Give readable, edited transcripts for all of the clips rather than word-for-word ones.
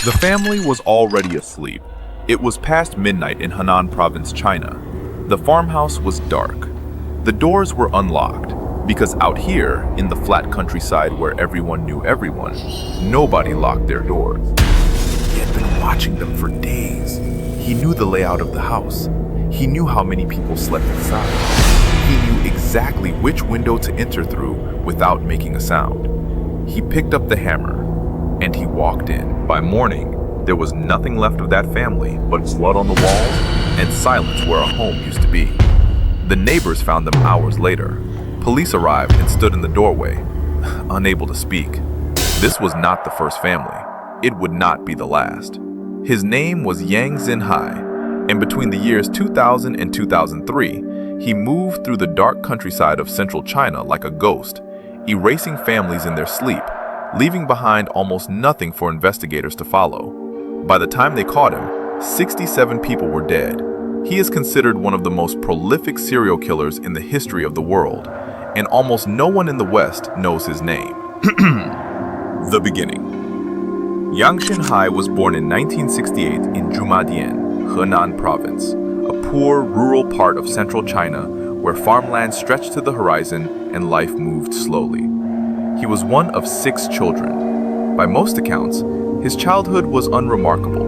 The family was already asleep. It was past midnight in Henan province, China. The farmhouse was dark. The doors were unlocked, because out here, in the flat countryside where everyone knew everyone, nobody locked their doors. He had been watching them for days. He knew the layout of the house. He knew how many people slept inside. He knew exactly which window to enter through without making a sound. He picked up the hammer, and he walked in. By morning, there was nothing left of that family but blood on the walls and silence where a home used to be. The neighbors found them hours later. Police arrived and stood in the doorway, unable to speak. This was not the first family. It would not be the last. His name was Yang Xinhai, and between the years 2000 and 2003, he moved through the dark countryside of central China like a ghost, erasing families in their sleep, leaving behind almost nothing for investigators to follow. By the time they caught him, 67 people were dead. He is considered one of the most prolific serial killers in the history of the world, and almost no one in the West knows his name. The beginning. Yang Xinhai was born in 1968 in Zhumadian, Henan province, a poor rural part of central China where farmland stretched to the horizon and life moved slowly. He was one of 6 children. By most accounts, his childhood was unremarkable.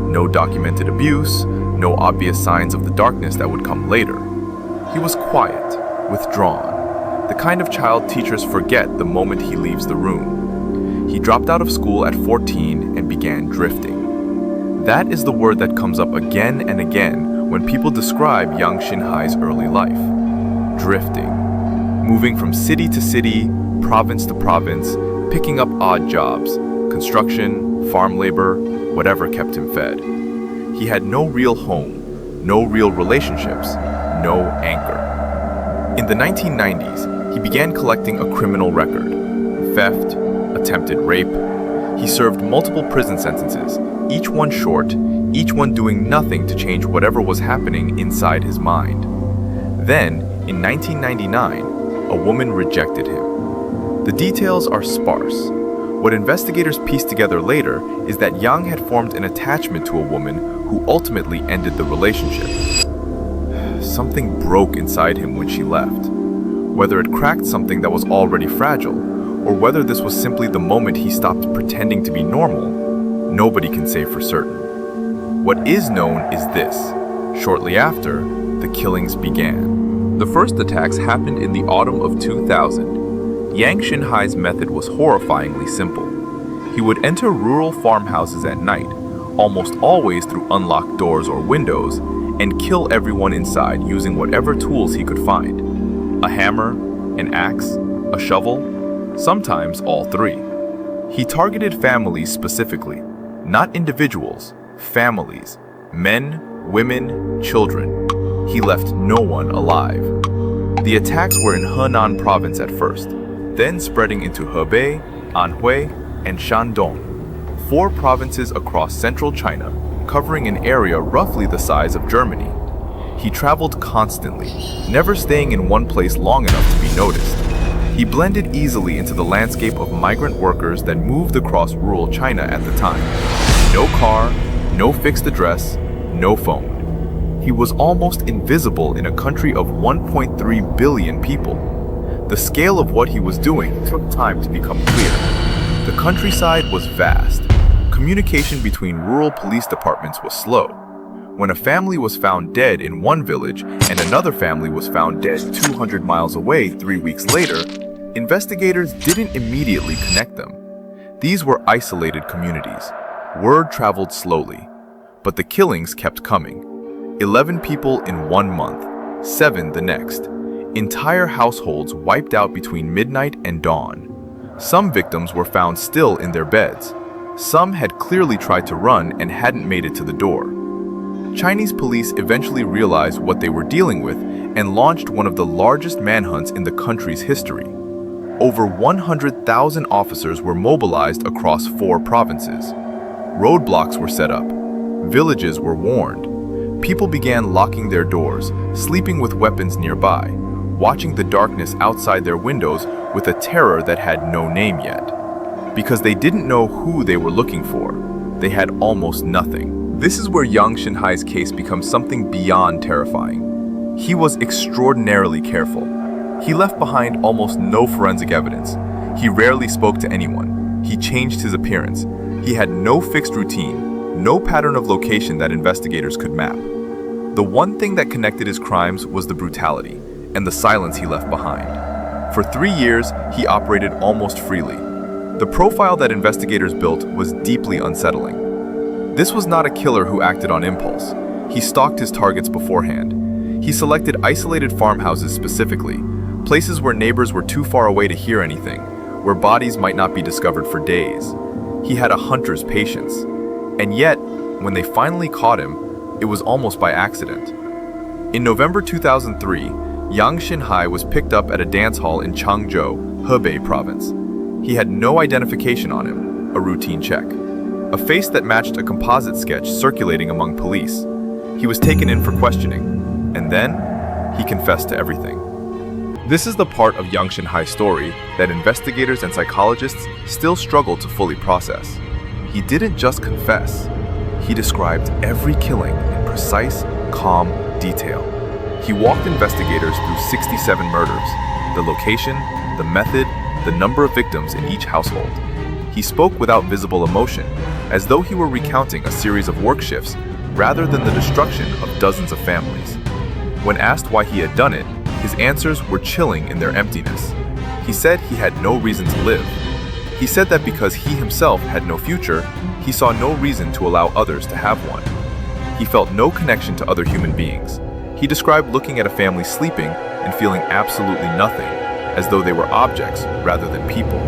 No documented abuse, no obvious signs of the darkness that would come later. He was quiet, withdrawn, the kind of child teachers forget the moment he leaves the room. He dropped out of school at 14 and began drifting. That is the word that comes up again and again when people describe Yang Xinhai's early life. Drifting. Moving from city to city, province to province, picking up odd jobs, construction, farm labor, whatever kept him fed. He had no real home, no real relationships, no anchor. In the 1990s, he began collecting a criminal record: theft, attempted rape. He served multiple prison sentences, each one short, each one doing nothing to change whatever was happening inside his mind. Then, in 1999, a woman rejected him. The details are sparse. What investigators pieced together later is that Yang had formed an attachment to a woman who ultimately ended the relationship. Something broke inside him when she left. Whether it cracked something that was already fragile, or whether this was simply the moment he stopped pretending to be normal, nobody can say for certain. What is known is this: shortly after, the killings began. The first attacks happened in the autumn of 2000. Yang Xinhai's method was horrifyingly simple. He would enter rural farmhouses at night, almost always through unlocked doors or windows, and kill everyone inside using whatever tools he could find. A hammer, an axe, a shovel, sometimes all 3. He targeted families specifically, not individuals, families, men, women, children. He left no one alive. The attacks were in Henan province at first, then spreading into Hebei, Anhui, and Shandong, 4 provinces across central China, covering an area roughly the size of Germany. He traveled constantly, never staying in one place long enough to be noticed. He blended easily into the landscape of migrant workers that moved across rural China at the time. No car, no fixed address, no phone. He was almost invisible in a country of 1.3 billion people. The scale of what he was doing took time to become clear. The countryside was vast. Communication between rural police departments was slow. When a family was found dead in one village and another family was found dead 200 miles away 3 weeks later, investigators didn't immediately connect them. These were isolated communities. Word traveled slowly, but the killings kept coming. 11 people in 1 month, 7 the next. Entire households wiped out between midnight and dawn. Some victims were found still in their beds. Some had clearly tried to run and hadn't made it to the door. Chinese police eventually realized what they were dealing with and launched one of the largest manhunts in the country's history. Over 100,000 officers were mobilized across 4 provinces. Roadblocks were set up. Villages were warned. People began locking their doors, sleeping with weapons nearby, watching the darkness outside their windows with a terror that had no name yet. Because they didn't know who they were looking for. they had almost nothing. This is where Yang Xinhai's case becomes something beyond terrifying. He was extraordinarily careful. He left behind almost no forensic evidence. He rarely spoke to anyone. He changed his appearance. He had no fixed routine, no pattern of location that investigators could map. The one thing that connected his crimes was the brutality and the silence he left behind. For 3 years, he operated almost freely. The profile that investigators built was deeply unsettling. This was not a killer who acted on impulse. He stalked his targets beforehand. He selected isolated farmhouses specifically, places where neighbors were too far away to hear anything, where bodies might not be discovered for days. He had a hunter's patience. And yet, when they finally caught him, it was almost by accident. In November 2003, Yang Xinhai was picked up at a dance hall in Changzhou, Hebei province. He had no identification on him, a routine check. A face that matched a composite sketch circulating among police. He was taken in for questioning, and then he confessed to everything. This is the part of Yang Xinhai's story that investigators and psychologists still struggle to fully process. He didn't just confess. He described every killing in precise, calm detail. He walked investigators through 67 murders, the location, the method, the number of victims in each household. He spoke without visible emotion, as though he were recounting a series of work shifts rather than the destruction of dozens of families. When asked why he had done it, his answers were chilling in their emptiness. He said he had no reason to live. He said that because he himself had no future, he saw no reason to allow others to have one. He felt no connection to other human beings. He described looking at a family sleeping and feeling absolutely nothing, as though they were objects rather than people.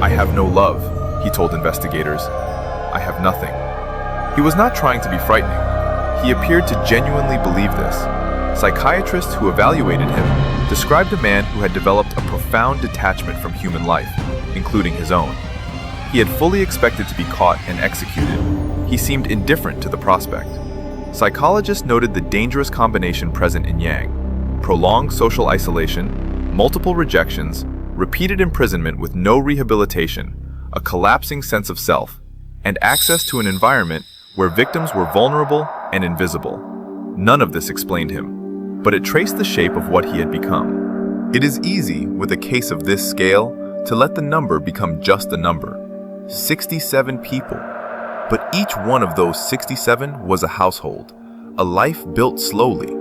"I have no love," he told investigators. "I have nothing." He was not trying to be frightening. He appeared to genuinely believe this. Psychiatrists who evaluated him described a man who had developed a profound detachment from human life, including his own. He had fully expected to be caught and executed. He seemed indifferent to the prospect. Psychologists noted the dangerous combination present in Yang: prolonged social isolation, multiple rejections, repeated imprisonment with no rehabilitation, a collapsing sense of self, and access to an environment where victims were vulnerable and invisible. None of this explained him, but it traced the shape of what he had become. It is easy, with a case of this scale, to let the number become just a number. 67 people. But each one of those 67 was a household, a life built slowly.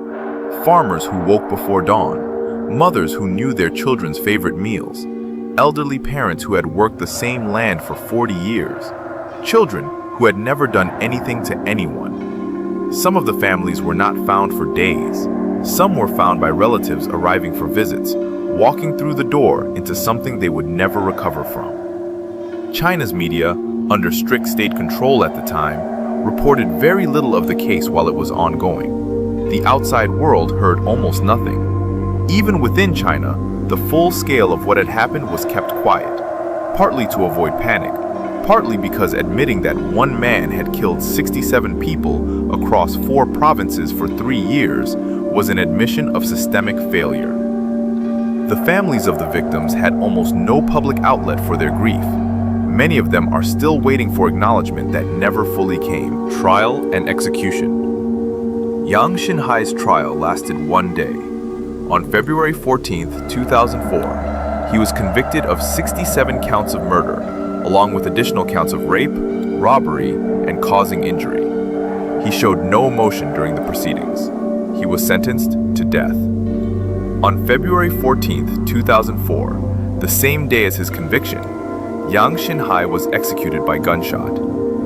Farmers who woke before dawn, mothers who knew their children's favorite meals, elderly parents who had worked the same land for 40 years, children who had never done anything to anyone. Some of the families were not found for days. Some were found by relatives arriving for visits, walking through the door into something they would never recover from. China's media, under strict state control at the time, reported very little of the case while it was ongoing. The outside world heard almost nothing. Even within China, the full scale of what had happened was kept quiet, partly to avoid panic, partly because admitting that one man had killed 67 people across 4 provinces for 3 years was an admission of systemic failure. The families of the victims had almost no public outlet for their grief. Many of them are still waiting for acknowledgement that never fully came. Trial and execution. Yang Xinhai's trial lasted 1 day. On February 14, 2004, he was convicted of 67 counts of murder, along with additional counts of rape, robbery, and causing injury. He showed no emotion during the proceedings. He was sentenced to death. On February 14, 2004, the same day as his conviction, Yang Xinhai was executed by gunshot.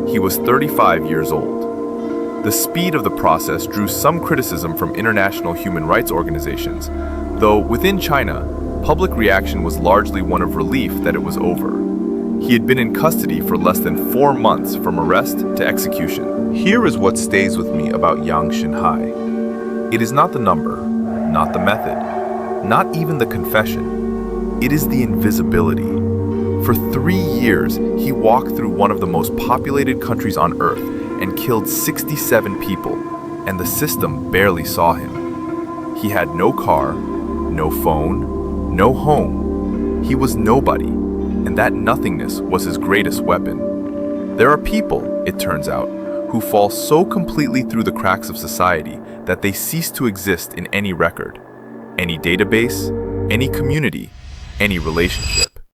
He was 35 years old. The speed of the process drew some criticism from international human rights organizations, though within China, public reaction was largely one of relief that it was over. He had been in custody for less than 4 months from arrest to execution. Here is what stays with me about Yang Xinhai. It is not the number, not the method, not even the confession. It is the invisibility. For 3 years, he walked through one of the most populated countries on Earth and killed 67 people, and the system barely saw him. He had no car, no phone, no home. He was nobody, and that nothingness was his greatest weapon. There are people, it turns out, who fall so completely through the cracks of society that they cease to exist in any record, any database, any community, any relationship.